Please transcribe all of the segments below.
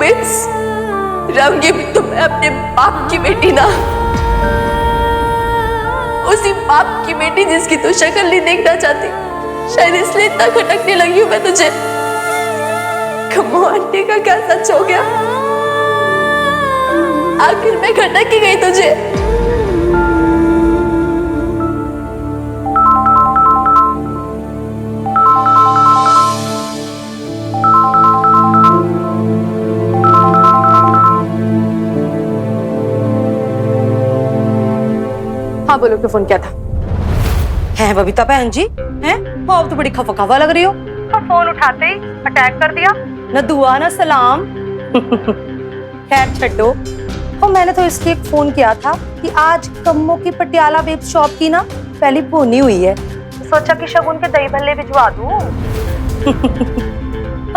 Means रहूंगी भी तो मैं अपने बाप की बेटी ना, उसी बाप की बेटी जिसकी तू शक्ल नहीं देखना चाहती। शायद इसलिए इतना खटकने लगी हूं मैं तुझे। कमो आंटी का क्या सच हो गया? आखिर मैं खटक ही गई तुझे। हाँ बोलो, क्या फोन किया था? है बबीता बहन जी, हैं? वो अब तो बड़ी खफा लग रही हो। और फोन उठाते ही अटैक कर दिया, न दुआ न सलाम। खैर छड्डो। और मैंने तो इसलिए एक फोन किया था कि आज कम्मो की पटियाला वेब शॉप की ना पहली बोनी हुई है, सोचा कि शगुन के दही भल्ले भिजवा दूं।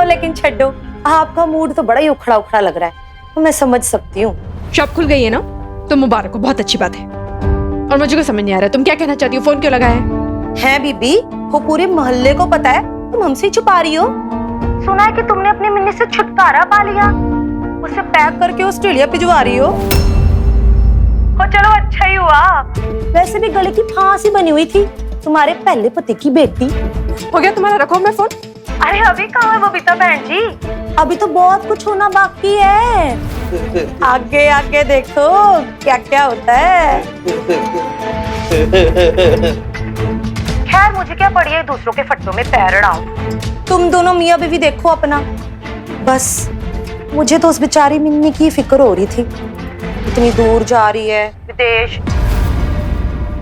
लेकिन छड्डो, आपका मूड तो बड़ा ही उखड़ा उखड़ा लग रहा है, तो मैं समझ सकती हूँ। शॉप खुल गई है ना, तो मुबारक हो, बहुत अच्छी बात है। और मुझे को समझ नहीं आ रहा तुम क्या कहना चाहती हो, फोन क्यों लगाया है? बीबी, वो पूरे मोहल्ले को पता है, तुम हमसे ही छुपा रही हो। सुना है कि तुमने अपनी मिन्नी से छुटकारा पा लिया, उसे पैक करके ऑस्ट्रेलिया भिजवा रही हो। और चलो अच्छा ही हुआ, वैसे भी गले की फांसी बनी हुई थी तुम्हारे पहले पति की बेटी। हो गया तुम्हारा, रखो मैं फोन। अरे अभी कहाँ है बबीता बहन जी, अभी तो बहुत कुछ होना बाकी है। आगे आगे देखो क्या क्या होता है। खैर मुझे क्या पड़ी है दूसरों के फट्टों में पैर अड़ाओ। तुम दोनों मियां बीवी देखो अपना। बस मुझे तो उस बेचारी मिन्नी की फिक्र हो रही थी, इतनी दूर जा रही है विदेश।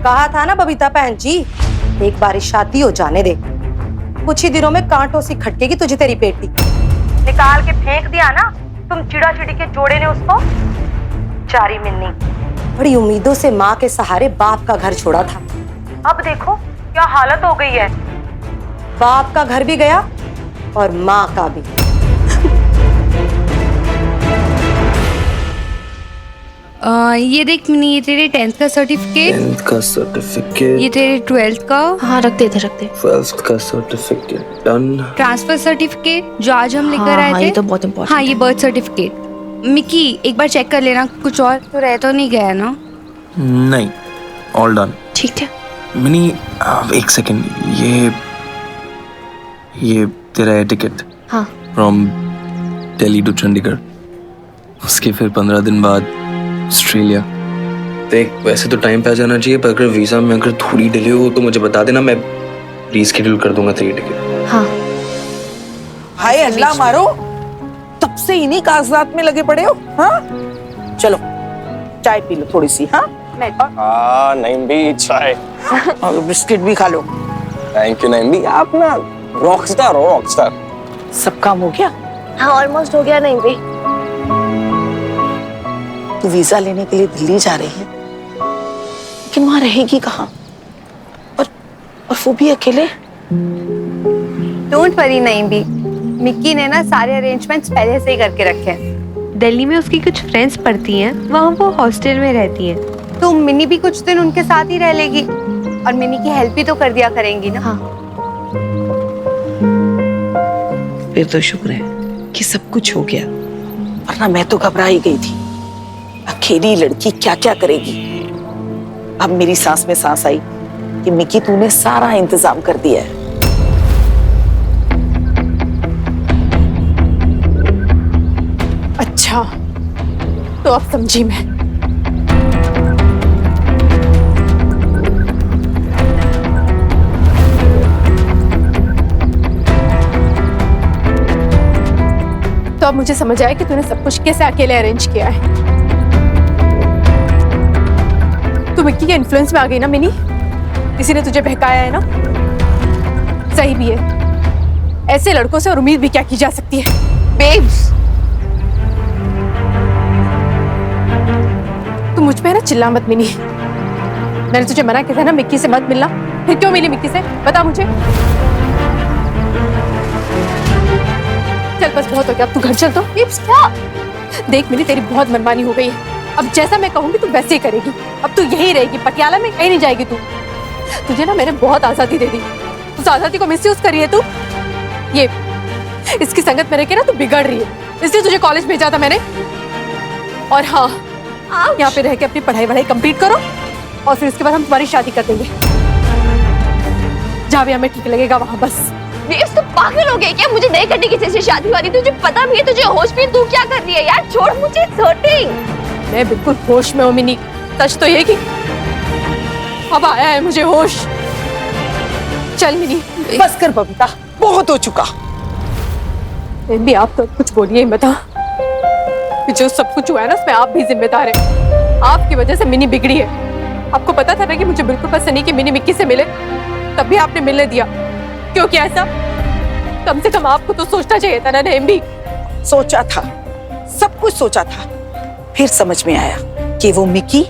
कहा था ना बबीता बहन जी, एक बार शादी हो जाने दे, कुछ ही दिनों में कांटों से खटकेगी तुझे तेरी बेटी। निकाल के फेंक दिया ना तुम चिड़ा चिड़ी के जोड़े ने उसको। चारी मिन्नी बड़ी उम्मीदों से माँ के सहारे बाप का घर छोड़ा था, अब देखो क्या हालत हो गई है। बाप का घर भी गया और माँ का भी। ये देख मिनी, ये तेरे 10th का सर्टिफिकेट, 10th का सर्टिफिकेट, ये तेरे 12th का, हाँ रख दे 12th का सर्टिफिकेट, डन। ट्रांसफर सर्टिफिकेट जो आज हम लेकर आए थे। ये तो बहुत इम्पोर्टेंट। हाँ ये बर्थ सर्टिफिकेट। मिकी एक बार चेक कर लेना, कुछ और तो रह तो नहीं गया ना? नहीं, ऑल डन। ठीक है। मिनी एक सेकंड, ये तेरा है टिकट? हाँ। फ्रॉम दिल्ली टू चंडीगढ़, उसके फिर 15 दिन बाद ऑस्ट्रेलिया। देख वैसे तो टाइम पे आ जाना चाहिए, पर अगर वीजा में अगर थोड़ी डिले हो तो मुझे बता देना, मैं रीशेड्यूल कर दूंगा तेरी टिकट। हाँ। हाय अल्लाह मारो, तब से इन्हीं कागजात में लगे पड़े हो। हाँ चलो चाय पी लो थोड़ी सी। हाँ नहीं भी चाय और बिस्किट भी खा लो। थैंक यू नहीं भी, आप ना रॉकस्टार हो, रॉकस्टार। सब काम हो गया? हाँ ऑलमोस्ट हो गया। नहीं भी तू वीजा लेने के लिए दिल्ली जा रही है, लेकिन वहां रहेगी कहाँ? और वो भी अकेले? डोंट वरी नहीं भी, मिक्की ने ना सारे अरेंजमेंट्स पहले से ही करके रखे हैं। दिल्ली में उसकी कुछ फ्रेंड्स पढ़ती हैं, वहाँ वो हॉस्टल में रहती हैं, तो मिनी भी कुछ दिन उनके साथ ही रह लेगी और मिनी की हेल्प भी तो कर दिया करेंगी ना। हाँ। फिर तो शुक्र है कि सब कुछ हो गया, वरना मैं तो घबरा ही गई थी। अकेली लड़की क्या क्या करेगी। अब मेरी सांस में सांस आई कि मिकी तूने सारा इंतजाम कर दिया है। अच्छा तो अब समझी मैं। तो अब मुझे समझ आया कि तूने सब कुछ कैसे अकेले अरेंज किया है। तू मिक्की के इन्फ्लुएंस में आ गई ना मिनी, किसी ने तुझे बहकाया है ना। सही भी है, ऐसे लड़कों से और उम्मीद भी क्या की जा सकती है। बेब्स तू मुझ पे है ना चिल्ला मत मिनी। मैंने तुझे मना किया था ना मिक्की से मत मिलना, फिर क्यों मिली मिक्की से बता मुझे। चल बस बहुत हो गया, अब तू घर चल। तो बेब्स क्या देख मिनी, तेरी बहुत मनमानी हो गई है। अब जैसा मैं कहूंगी तू वैसे ही करेगी। अब तू यही रहेगी, पटियाला में कहीं नहीं जाएगी तू। तुझे ना मैंने बहुत आजादी दे दी, उस आजादी को मिसयूज कर रही है तू। ये इसकी संगत में रह के ना तू बिगड़ रही है। इसलिए तुझे कॉलेज भेजा था मैंने। और हाँ, यहाँ पे रह के अपनी पढ़ाई वढ़ाई कंप्लीट करो और फिर उसके बाद हम तुम्हारी शादी कर देंगे। जहाँ भी हमें ठीक लगेगा वहां बस। बेब्स तुम पागल हो गई क्या? मुझे नहीं करनी किसी से शादी वादी, तुझे पता भी है, तुझे होश भी है, तू क्या कर रही है यार? छोड़ मुझे, इट्स हर्टिंग। मैं बिल्कुल होश में हूँ मिनी। सच तो ये कि अब आया है मुझे होश। चल मिनी। बस कर बबीता, बहुत हो चुका। भी आप तो कुछ बोलिए मत। जो सब कुछ हुआ है ना उसमें आप भी जिम्मेदार हैं। आपकी वजह से मिनी बिगड़ी है। आपको पता था ना कि मुझे बिल्कुल पसंद नहीं कि मिनी मिक्की से मिले, तब भी आपने मिलने दिया। क्यों किया ऐसा? कम से कम आपको तो सोचना चाहिए था ना नेम भी। सोचा था, सब कुछ सोचा था, फिर समझ में आया कि वो मिकी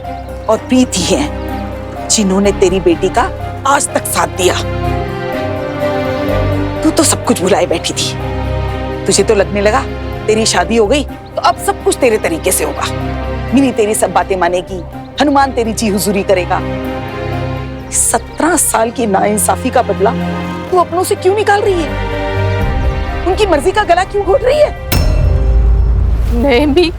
और प्रीति हैं जिन्होंने तेरी बेटी का आज तक साथ दिया। तू तो सब कुछ भुलाए बैठी थी। तुझे तो लगने लगा तेरी शादी हो गई तो अब सब कुछ तेरे तरीके से होगा। मिनी तेरी सब बातें मानेगी, हनुमान तेरी जी हुजूरी करेगा। 17 साल की नाइंसाफी का बदला तू अपनों से क्यों निकाल रही है? उनकी मर्जी का गला क्यों घोट रही है? नेम भी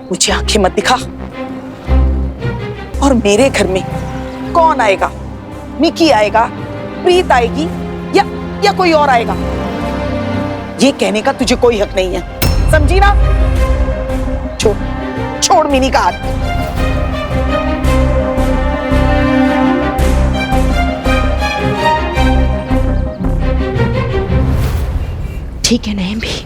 मुझे आंखें मत दिखा। और मेरे घर में कौन आएगा? मिकी आएगा, प्रीत आएगी या कोई और आएगा? ये कहने का तुझे कोई हक नहीं है, समझी ना? छोड़ मिनी का हाथ। ठीक है नहीं भी,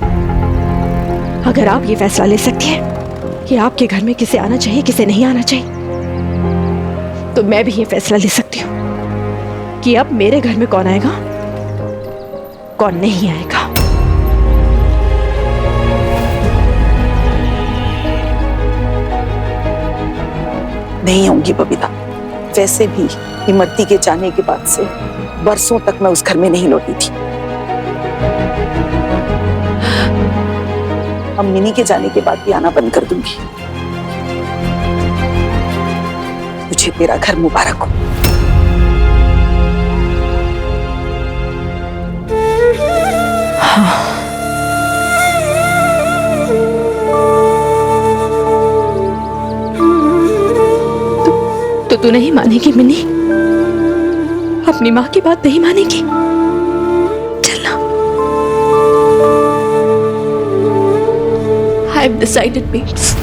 अगर आप ये फैसला ले सकती हैं कि आपके घर में किसे आना चाहिए किसे नहीं आना चाहिए, तो मैं भी ये फैसला ले सकती हूँ कि अब मेरे घर में कौन आएगा कौन नहीं आएगा। नहीं आऊंगी बबीता। वैसे भी इमरती के जाने के बाद से बरसों तक मैं उस घर में नहीं लौटी थी। अब मिनी के जाने के बाद भी आना बंद कर दूंगी। मुझे तेरा घर मुबारक हो। तो तू नहीं मानेगी मिनी? अपनी माँ की बात नहीं मानेगी? चलना। I've decided, babes.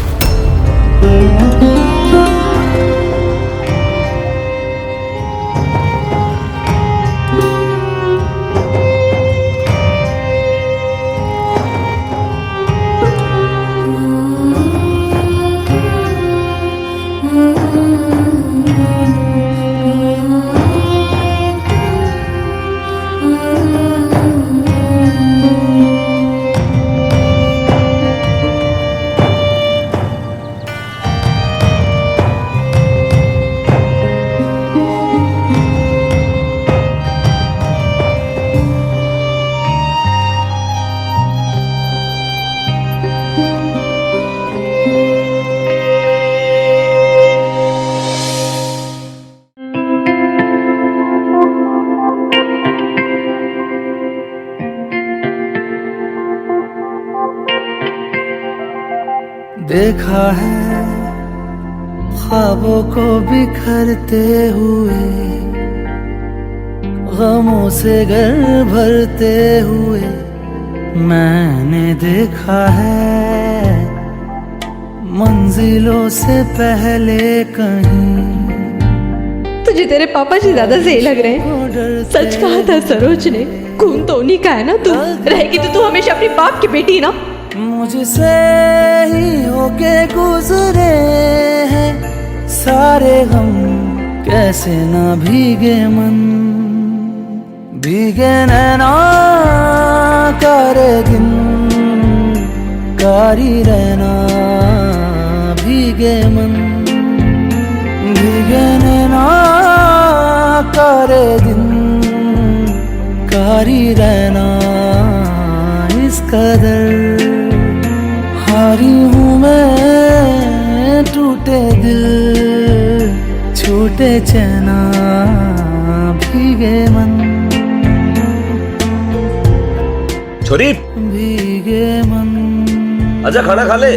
देखा है ख्वाबों को बिखरते हुए, गमों से घर भरते हुए। मैंने देखा है मंजिलों से पहले कहीं। तुझे तेरे पापा जी ज्यादा सही लग रहे हैं। सच कहा था सरोज ने, खून तो उन्हीं का है ना। तू रहेगी तो तू हमेशा अपनी बाप की बेटी ना। मुझसे ही होके गुजरे हैं सारे गम, कैसे ना भीगे मन। भीगे नैना करे दिन, कारी रहना भीगे मन। भीगे नैना करे दिन, कारी रहना इस कदर। हारी हूँ मैं टूटे दिल, छूटे चैना भीगे मन। छोरी भीगे मन। आजा खाना खा ले।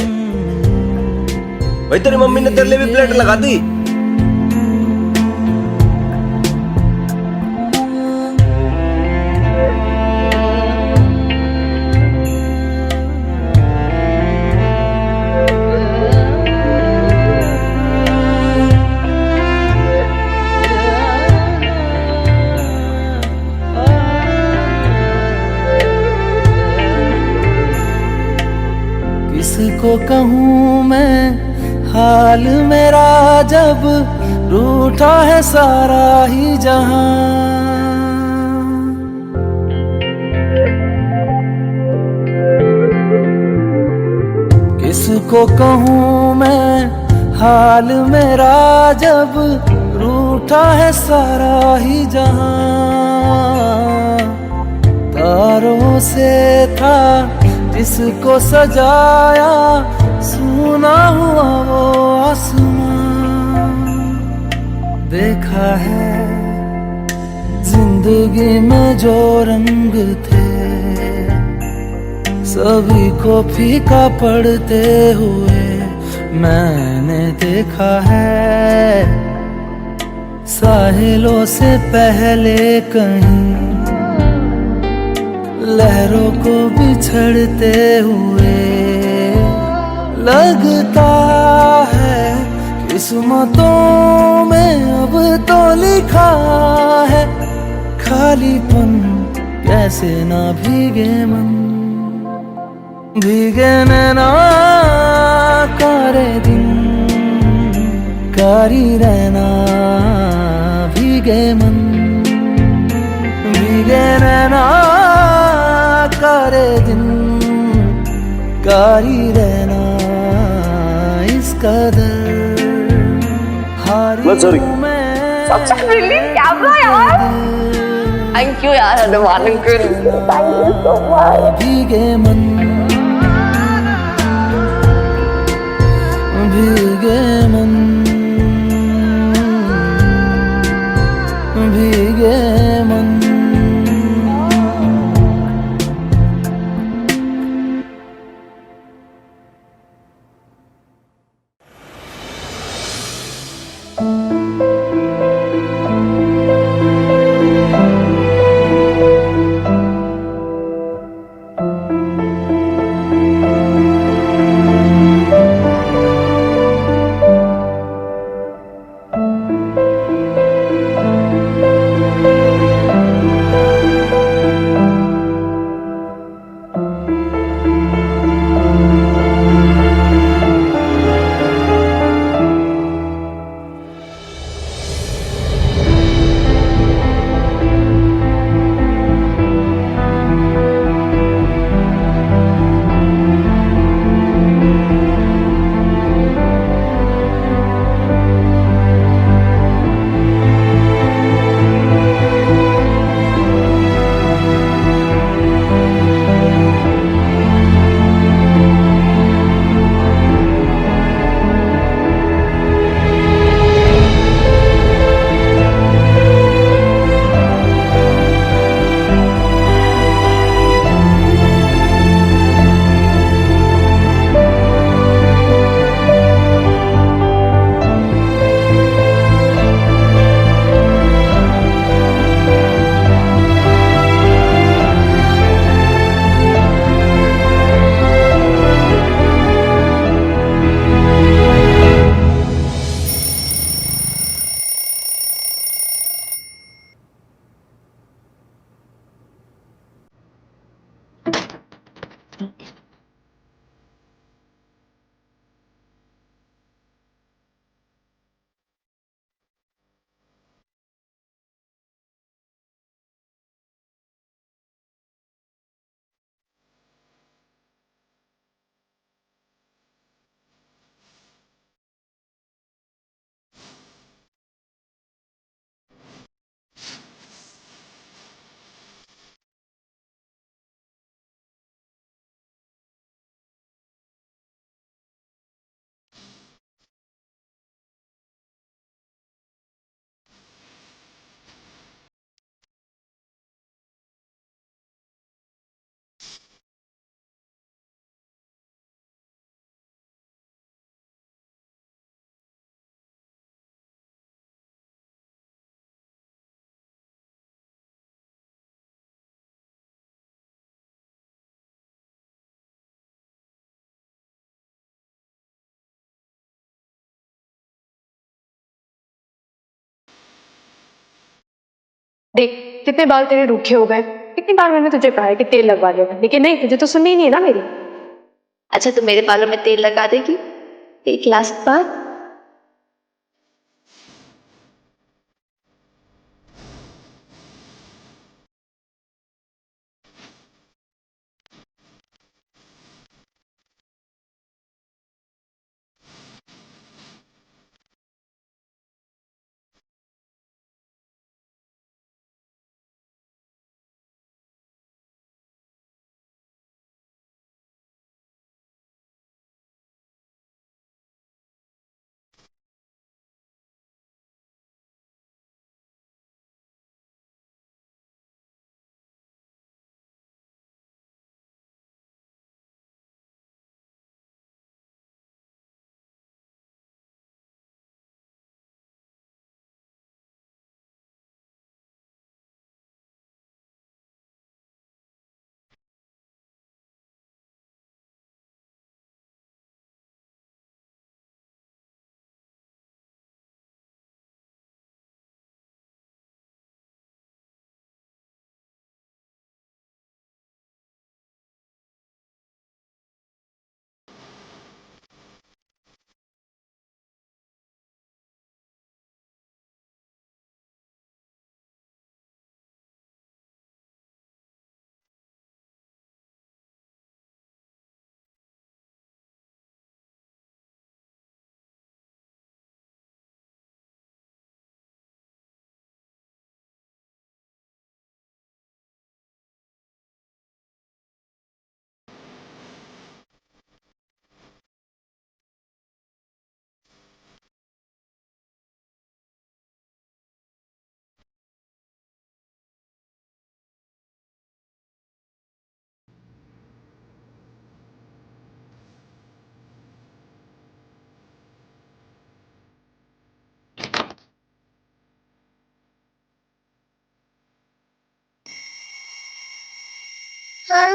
भाई तेरी मम्मी ने तेरे लिए भी प्लेट लगा दी। किसको कहूँ मैं हाल मेरा, जब रूठा है सारा ही जहां। किसको कहूँ मैं हाल मेरा, जब रूठा है सारा ही जहां। तारों से था जिसको सजाया, सुना हुआ वो आसमां। देखा है जिंदगी में जो रंग थे, सभी को फीका पड़ते हुए मैंने देखा है। साहिलों से पहले कहीं लहरों को बिछड़ते हुए, लगता है किस्मतों में अब तो लिखा है। खालीपन कैसे ना भीगे मन, भीगे नैना कारे दिन, कारी रहना भीगे मन। भीगे नैना कारे दिन, कारी रहना इस कदर हारी हूँ मैं। थैंक यू यार Hanuman uncle, thank you so much. भीगे मन, भीगे मन, भीगे मन। देख कितने बाल तेरे रूखे हो गए, कितनी बार मैंने तुझे कहा है कि तेल लगवा लेना, लेकिन नहीं, तुझे तो सुननी ही नहीं है ना मेरी। अच्छा तो मेरे बालों में तेल लगा देगी एक लास्ट बार?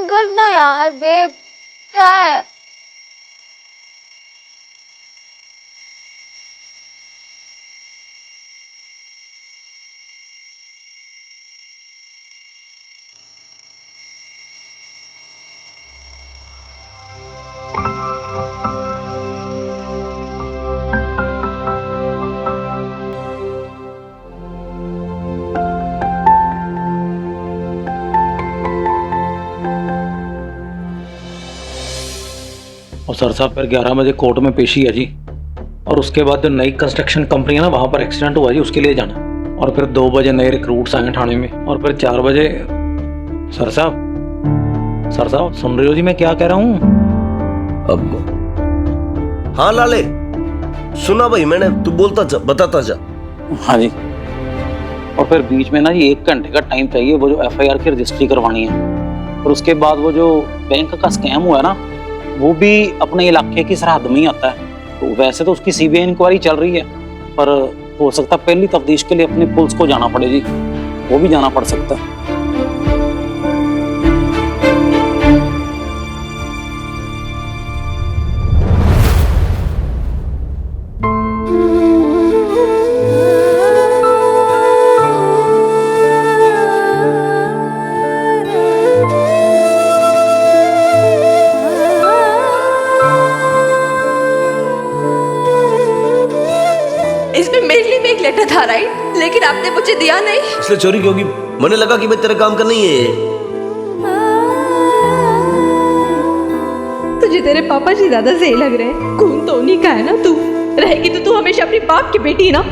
करना यार बेब, क्या है? और सर साहब फिर 11 बजे कोर्ट में पेशी है जी, और उसके बाद जो नई कंस्ट्रक्शन कंपनी है ना वहाँ पर एक्सीडेंट हुआ जी, उसके लिए जाना, और फिर 2 बजे नए रिक्रूट्स आए थाने में, और फिर 4 बजे सर साहब सुन रहे हो जी मैं क्या कह रहा हूँ? अब हाँ लाले सुना भाई मैंने, तू बोलता जा, बताता जा। हाँ जी, और फिर बीच में ना जी 1 घंटे का टाइम चाहिए वो जो FIR की रजिस्ट्री करवानी है, और उसके बाद वो जो बैंक का स्कैम हुआ है ना वो भी अपने इलाके की सरहद में ही आता है। तो वैसे तो उसकी CBI इंक्वायरी चल रही है, पर हो सकता है पहली तफ्तीश के लिए अपनी पुलिस को जाना पड़े जी, वो भी जाना पड़ सकता है। इसमें मेरे लिए भी एक लेटर था राइट, लेकिन आपने मुझे दिया नहीं। इसलिए चोरी क्यों की? मैंने लगा कि भाई तेरा काम का नहीं है। तुझे तेरे पापा जी ज्यादा सही लग रहे हैं, खून तो उन्हीं का है ना, तू रहेगी तो तू हमेशा अपने बाप की बेटी ना।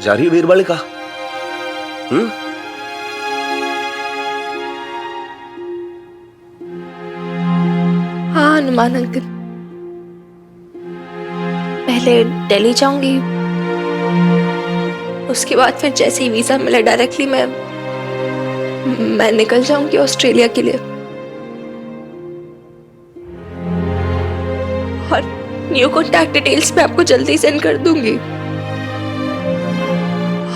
जा रही है वीरबालिका? हाँ हनुमान अंकल, पहले दिल्ली जाऊंगी, उसके बाद फिर जैसे ही वीजा मिला डायरेक्टली मैं निकल जाऊंगी ऑस्ट्रेलिया के लिए। और न्यू कॉन्टैक्ट डिटेल्स मैं आपको जल्दी सेंड कर दूंगी।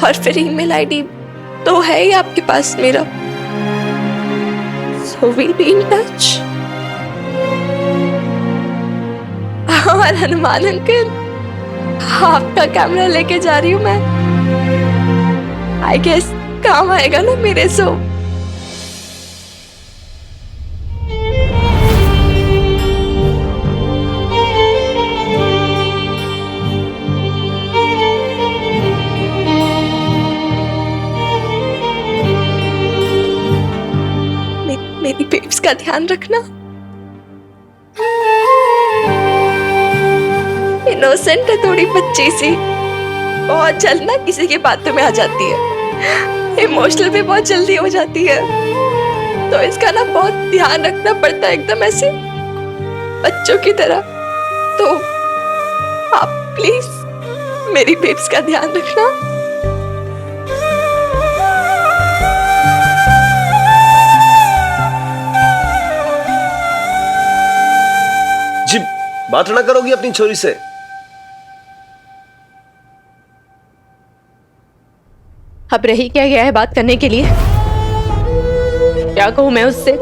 और फिर ईमेल आईडी तो है ही आपके पास मेरा, so we'll be in touch. और हनुमान अंकल, आपका कैमरा लेके जा रही हूँ मैं, आई गेस काम आएगा ना मेरे सो। मेरी बेब्स का ध्यान रखना। इनोसेंट है थोड़ी बच्ची सी, बहुत जल्द ना किसी की बातों में आ जाती है, इमोशनल भी बहुत जल्दी हो जाती है, तो इसका ना बहुत ध्यान रखना पड़ता है, एकदम ऐसे बच्चों की तरह। तो आप प्लीज मेरी बेब्स का ध्यान रखना। जी बात ना करोगी अपनी छोरी से? अब रही क्या गया है बात करने के लिए? क्या कहूं मैं उससे?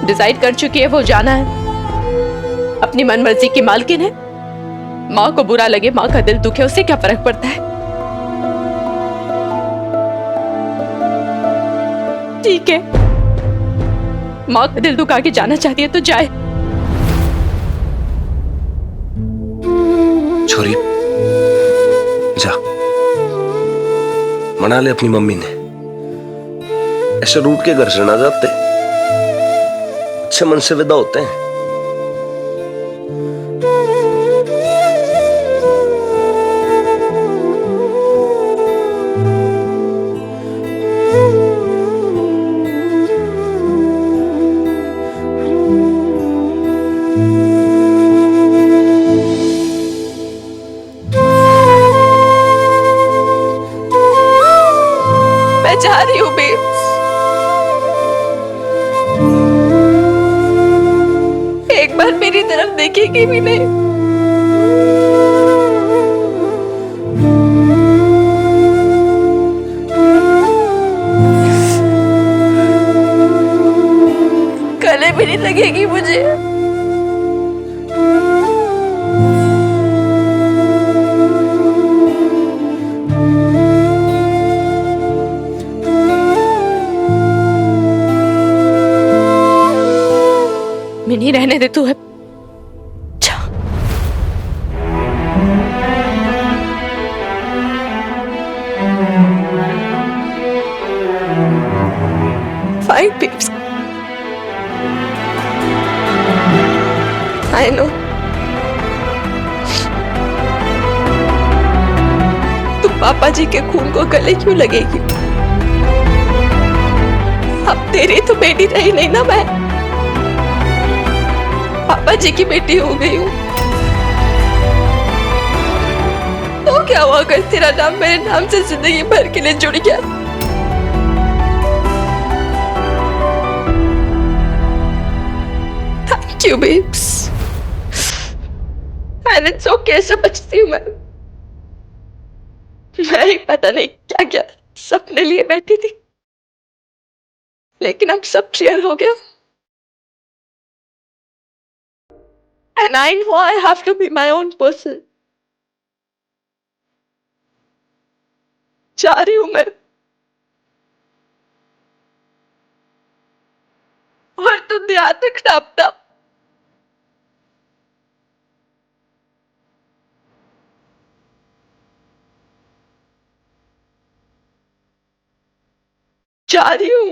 डिसाइड कर चुकी है वो जाना है, अपनी मनमर्जी की मालकिन है। माँ को बुरा लगे, माँ का दिल दुखे, उससे क्या फर्क पड़ता है? ठीक है, माँ का दिल दुखा के जाना चाहती है तो जाए। छोरी जा, मना ले अपनी मम्मी ने, ऐसे रूठ के घर से ना जाते, अच्छे मन से विदा होते हैं। मैं जा रही हूँ बेब्स, एक बार मेरी तरफ देखेगी भी नहीं। गले भी नहीं लगेगी मुझे। मिनी रहने दे तू है। Fine, babes. I know. तुम पापा जी के खून को गले क्यों लगेगी? अब तेरी तो बेटी रही नहीं ना, मैं पापा जी की बेटी हो गई हूँ। तो क्या हुआ अगर तेरा नाम मेरे नाम से जिंदगी भर के लिए जुड़ गया? Thank you babes, and it's okay, समझती हूँ मैं ही पता नहीं क्या क्या सपने लिए बैठी थी, लेकिन अब सब क्लियर हो गया। And I know I have to be my own person. जा रही हूं मैं, और तुम ध्यान रखना अपना। जा रही हूं।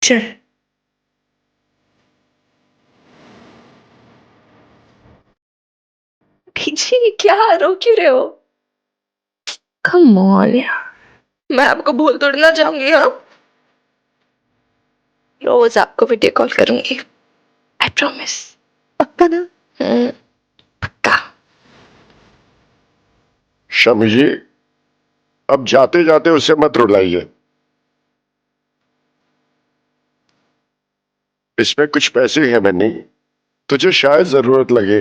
चल। भीजी क्या रो क्यों रहे हो? कम ऑन यार, मैं आपको भूल थोड़ी ना जाऊंगी। हाँ, रोज आपको वीडियो कॉल करूंगी, आई प्रॉमिस। पक्का ना? पक्का। शमी जी, अब जाते जाते उसे मत रुलाइए। इसमें कुछ पैसे हैं मैंने, तुझे शायद जरूरत लगे,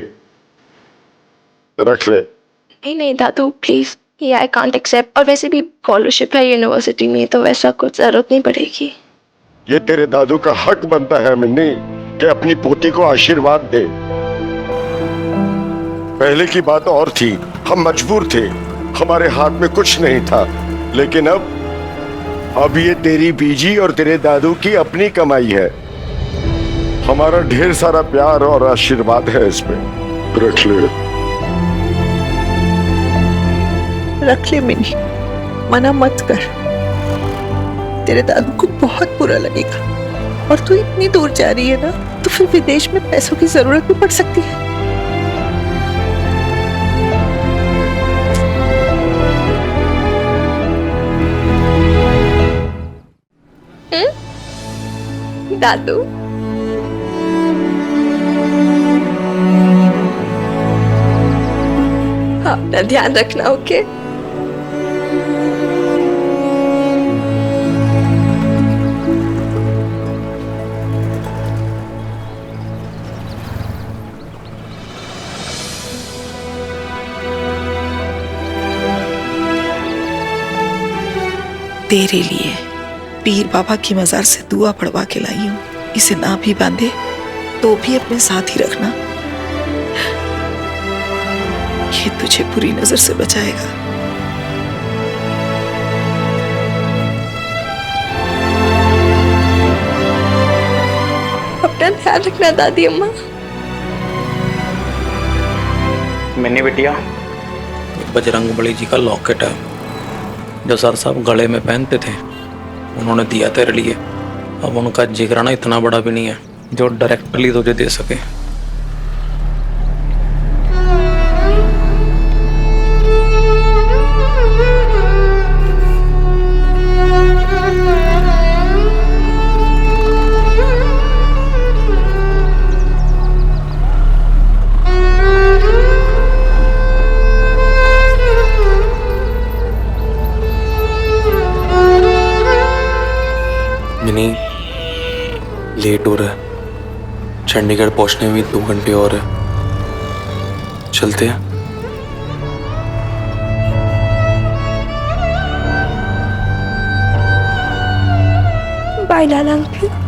रख ले। नहीं नहीं दादू प्लीज, ये आई कांट एक्सेप्ट। और वैसे भी स्कॉलरशिप है यूनिवर्सिटी में, तो वैसा कुछ जरूरत नहीं पड़ेगी। ये तेरे दादू का हक बनता है मिन्नी कि अपनी पोती को आशीर्वाद दे। पहले की बात और थी, हम मजबूर थे, हमारे हाथ में कुछ नहीं था, लेकिन अब ये तेरी बीजी और तेरे दादू की अपनी कमाई है। हमारा ढेर सारा प्यार और आशीर्वाद है इसमें, रख ले। रख ले मिनी, मना मत कर, तेरे दादू को बहुत बुरा लगेगा। और तू इतनी दूर जा रही है ना, तो फिर विदेश में पैसों की जरूरत भी पड़ सकती है। दादू अपना ध्यान रखना, ओके? तेरे लिए पीर बाबा की मजार से दुआ पढ़वा के लाई हूं। इसे ना भी बांधे तो भी अपने साथ ही रखना, ये तुझे बुरी नजर से बचाएगा। अपना ध्यान रखना दादी अम्मा। मैंने बिटिया, बजरंग बली जी का लॉकेट है जो सर साहब गले में पहनते थे, उन्होंने दिया तेरे लिए। अब उनका जिगराना इतना बड़ा भी नहीं है जो डायरेक्टली तुझे दे सके। मिनी, लेट हो रहा है, चंडीगढ़ पहुंचने में 2 घंटे और है, चलते हैं। बाय लाला अंकल।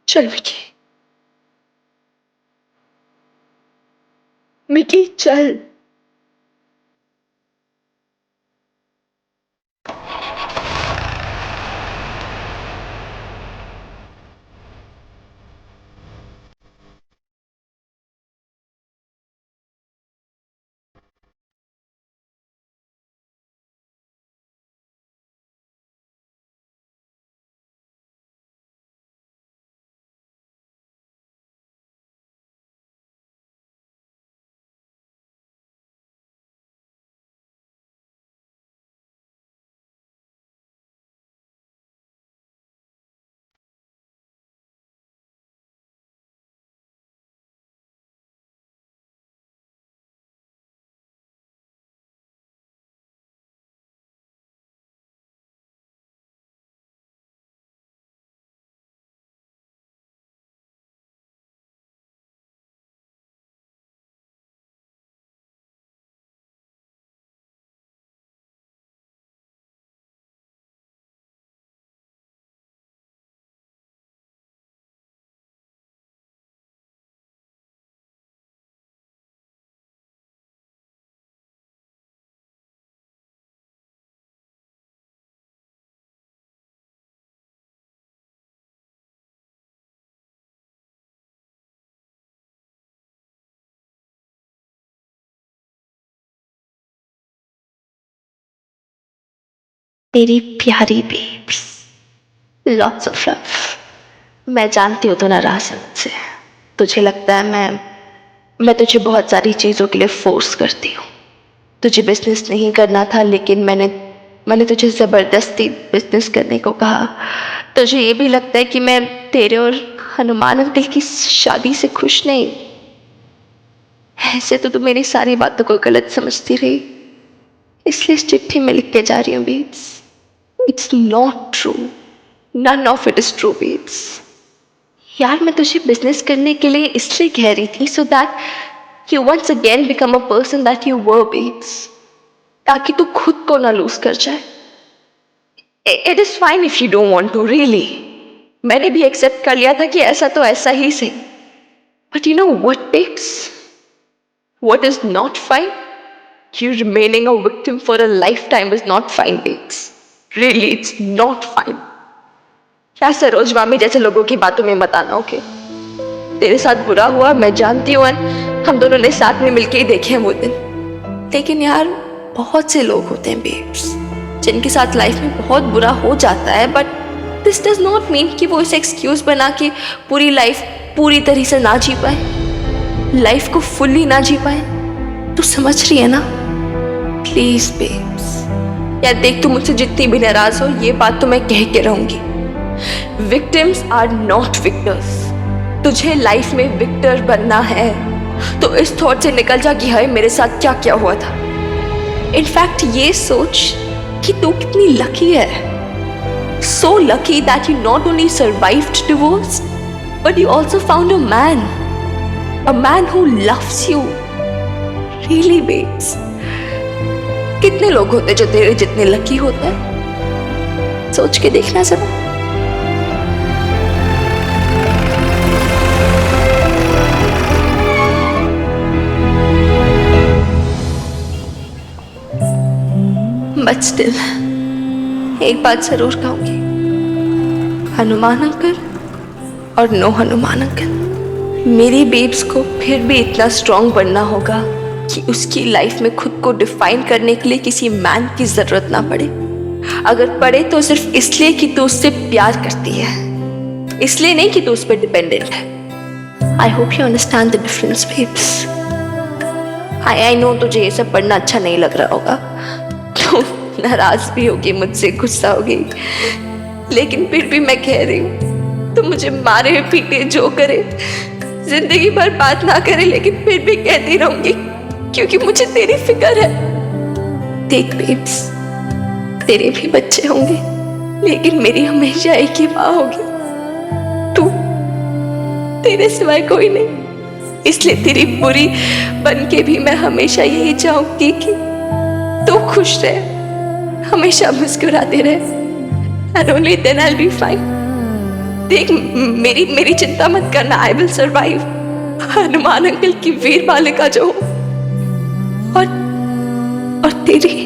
चल मिकी, मिकी चल। तेरी प्यारी बेब्स, लॉट्स ऑफ लव। मैं जानती हूँ तू नाराज है मुझसे। तुझे लगता है मैं तुझे बहुत सारी चीज़ों के लिए फोर्स करती हूँ। तुझे बिजनेस नहीं करना था, लेकिन मैंने तुझे ज़बरदस्ती बिजनेस करने को कहा। तुझे ये भी लगता है कि मैं तेरे और हनुमान अंकल की शादी से खुश नहीं। ऐसे तो तू मेरी सारी बातों को गलत समझती रही, इसलिए इस चिट्ठी में लिख के जा रही हूँ babes. It's not true, none of it is true babes. यार मैं तुझे बिजनेस करने के लिए इसलिए कह रही थी so that you once again become a person that you were babes, ताकि तू खुद को ना लूज कर जाए। It is fine if you don't want to, really. मैंने भी एक्सेप्ट कर लिया था कि ऐसा तो ऐसा ही सही, but you know what babes, what is not fine? You remaining a victim for a lifetime is not fine, babes. Really, it's not fine. क्या सरोज मामी जैसे लोगों की बातों में मत आना, ओके? तेरे साथ बुरा हुआ मैं जानती हूँ, हम दोनों ने साथ में मिलके ही देखे हैं वो दिन। लेकिन यार बहुत से लोग होते हैं बेब्स जिनके साथ लाइफ में बहुत बुरा हो जाता है, but this does not mean कि वो इसे एक्सक्यूज बना के पूरी लाइफ पूरी तरह से ना जी पाए, लाइफ को फुल्ली ना जी पाए। तू समझ रही है ना? प्लीज बेब्स, यार देख तू मुझसे जितनी भी नाराज हो, ये बात तो मैं कह के रहूंगी। Victims are not victors. तुझे लाइफ में विक्टर बनना है तो इस थॉट से निकल जा कि हाय मेरे साथ क्या क्या हुआ था। इनफैक्ट ये सोच कि तू कितनी लकी है, so lucky that you not only survived divorce but you also found a man who loves you. Really babes, कितने लोग होते जो तेरे जितने लकी होते हैं? सोच के देखना जरा। बट स्टिल एक बात जरूर कहूंगी, हनुमान अंकल और नो हनुमान अंकल, मेरी बेब्स को फिर भी इतना स्ट्रांग बनना होगा कि उसकी लाइफ में खुद को डिफाइन करने के लिए किसी मैन की जरूरत ना पड़े। अगर पड़े तो सिर्फ इसलिए कि तू उससे प्यार करती है, इसलिए नहीं कि तू उस पर डिपेंडेंट है। I hope you understand the difference babes. I know तुझे ये सब पढ़ना अच्छा नहीं लग रहा होगा, तो नाराज भी होगी मुझसे, गुस्सा होगी, लेकिन फिर भी मैं कह रही हूँ तो मुझे मारे पीटे जो करे, जिंदगी भर बात ना करे, लेकिन फिर भी कहती रहूंगी क्योंकि मुझे तेरी फिक्र है। देख बेब्स, तेरे भी बच्चे होंगे, लेकिन मेरी हमेशा एक ही माँ होगी, तू, तेरे सिवाय कोई नहीं। इसलिए तेरी बुरी बन के भी मैं हमेशा यही चाहूंगी कि तू खुश रहे, हमेशा मुस्कुराते रहे, and only then I'll be fine। देख मेरी चिंता मत करना, I will survive. Hanuman uncle की वीर बालिका जो हूं, और तेरी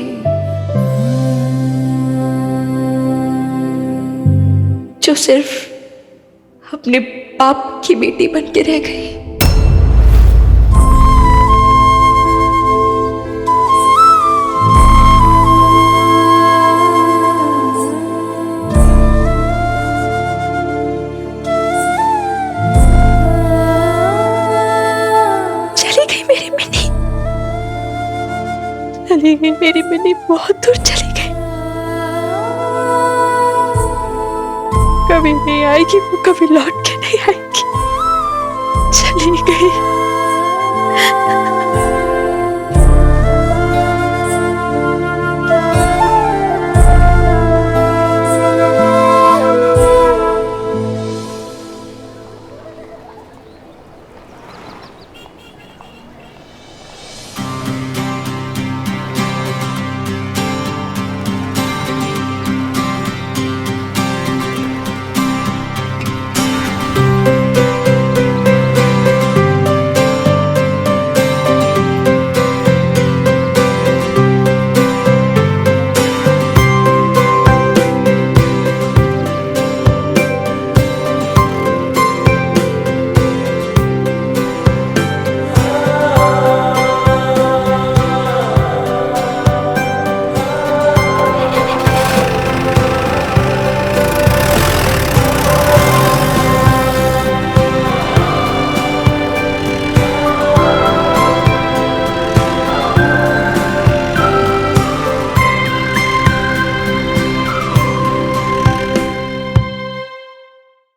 जो सिर्फ अपने बाप की बेटी बन के रह गई। चली गई मेरी मिनी, बहुत दूर चली गई, कभी नहीं आएगी वो, कभी लौट के नहीं आएगी, चली गई।